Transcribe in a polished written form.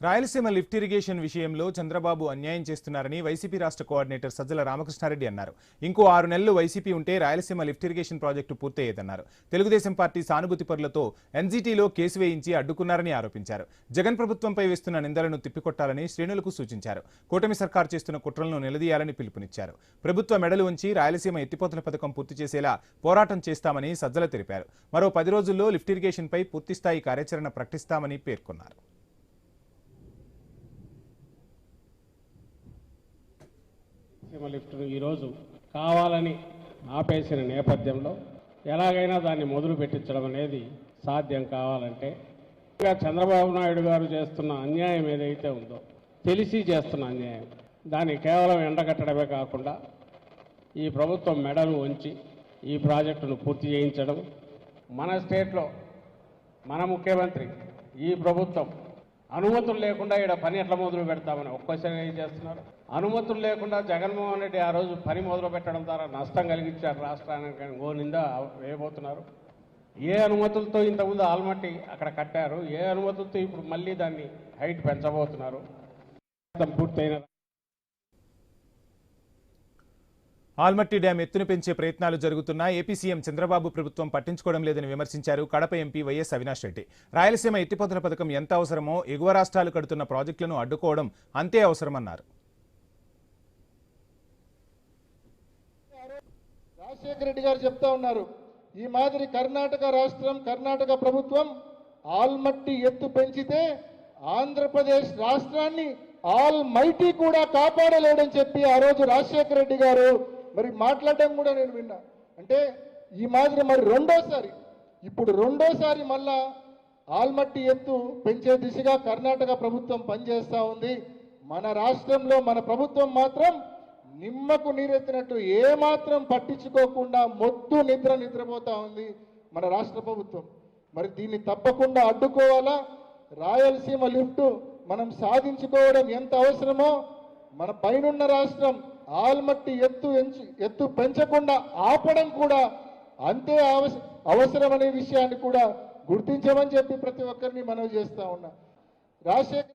Rayalaseema lift irrigation విషయంలో చంద్రబాబు అన్యాయం చేస్తున్నారని వైసీపీ రాష్ట్ర కోఆర్డినేటర్ సజ్జల రామకృష్ణారెడ్డి అన్నారు. ఇంకో 6 నెలలు వైసీపీ ఉంటే Rayalaseema lift irrigation project పూర్తయ్యేదన్నారు. Telugu Desam party సానుభూతి పరులతో ఎన్జీటీలో కేసు వేయించి అడ్డుకున్నారని ఆరోపించారు. జగన్ ప్రభుత్వంపై వేస్తున్న నిందలను తిప్పికొట్టాలని శ్రేణులకు సూచించారు. కూటమి సర్కారు చేస్తున్న కుట్రలను నిలదీయాలని పిలుపునిచ్చారు. ప్రభుత్వ మెడలు ఉంచి రాయలసీమ ఎత్తిపోతల పథకం పూర్తి చేసేలా పోరాటం చేస్తామని సజ్జల తెలిపారు. మరో 10 రోజుల్లో లిఫ్ట్ ఇరిగేషన్పై పూర్తిస్థాయి కార్యాచరణ ప్రకటిస్తామని పేర్కొన్నారు. లిఫ్ట్ను ఈరోజు కావాలని ఆపేసిన నేపథ్యంలో ఎలాగైనా దాన్ని మొదలు పెట్టించడం అనేది సాధ్యం కావాలంటే చంద్రబాబు నాయుడు గారు చేస్తున్న అన్యాయం ఏదైతే ఉందో తెలిసి చేస్తున్న అన్యాయం దాన్ని కేవలం ఎండగట్టడమే కాకుండా ఈ ప్రభుత్వం మెడను వంచి ఈ ప్రాజెక్టును పూర్తి చేయించడం, మన స్టేట్లో మన ముఖ్యమంత్రి ఈ ప్రభుత్వం అనుమతులు లేకుండా ఇక్కడ పని ఎట్లా మొదలు పెడతామని ఒక్కోసారి ఏం చేస్తున్నారు. అనుమతులు లేకుండా జగన్మోహన్ రెడ్డి ఆ రోజు పని మొదలు పెట్టడం ద్వారా నష్టం కలిగించారు రాష్ట్రానికి, నింద వేయబోతున్నారు. ఏ అనుమతులతో ఇంతకుముందు ఆల్మట్టి అక్కడ కట్టారు, ఏ అనుమతులతో ఇప్పుడు మళ్ళీ దాన్ని హైట్ పెంచబోతున్నారు. పూర్తయిన ఆల్మట్టి డ్యాం ఎత్తును పెంచే ప్రయత్నాలు జరుగుతున్నా ఏపీ సీఎం చంద్రబాబు ప్రభుత్వం పట్టించుకోవడం లేదని విమర్శించారు కడప ఎంపీ వైఎస్ అవినాష్ రెడ్డి. రాయలసీమ ఎత్తిపోతల పథకం ఎంత అవసరమో ఎగువ రాష్ట్రాలు కడుతున్న ప్రాజెక్టులను అడ్డుకోవడం అంతే అవసరమన్నారు. రాజశేఖర రెడ్డి గారు చెప్తా ఉన్నారు, ఈ మాదిరి కర్ణాటక ప్రభుత్వం ఆల్మట్టి ఎత్తు పెంచితే ఆంధ్రప్రదేశ్ రాష్ట్రాన్ని ఆల్ మైటీ కూడా కాపాడలేడని చెప్పి ఆ రోజు రాజశేఖర రెడ్డి గారు మరి మాట్లాడడం కూడా నేను విన్నా. అంటే ఈ మాదిరి మరి రెండోసారి మళ్ళా ఆల్మట్టి ఎత్తు పెంచే దిశగా కర్ణాటక ప్రభుత్వం పనిచేస్తూ ఉంది. మన రాష్ట్రంలో మన ప్రభుత్వం మాత్రం నిమ్మకు నీరెత్తినట్టు ఏమాత్రం పట్టించుకోకుండా మొద్దు నిద్రపోతా ఉంది మన రాష్ట్ర ప్రభుత్వం. మరి దీన్ని తప్పకుండా అడ్డుకోవాలా. రాయలసీమ లిఫ్ట్ మనం సాధించుకోవడం ఎంత అవసరమో మన పైనున్న రాష్ట్రం ఆల్మట్టి ఎత్తు పెంచకుండా ఆపడం కూడా అంతే అవసరమనే విషయాన్ని కూడా గుర్తించమని చెప్పి ప్రతి ఒక్కరిని మనవి చేస్తా ఉన్నా. రాజశేఖర్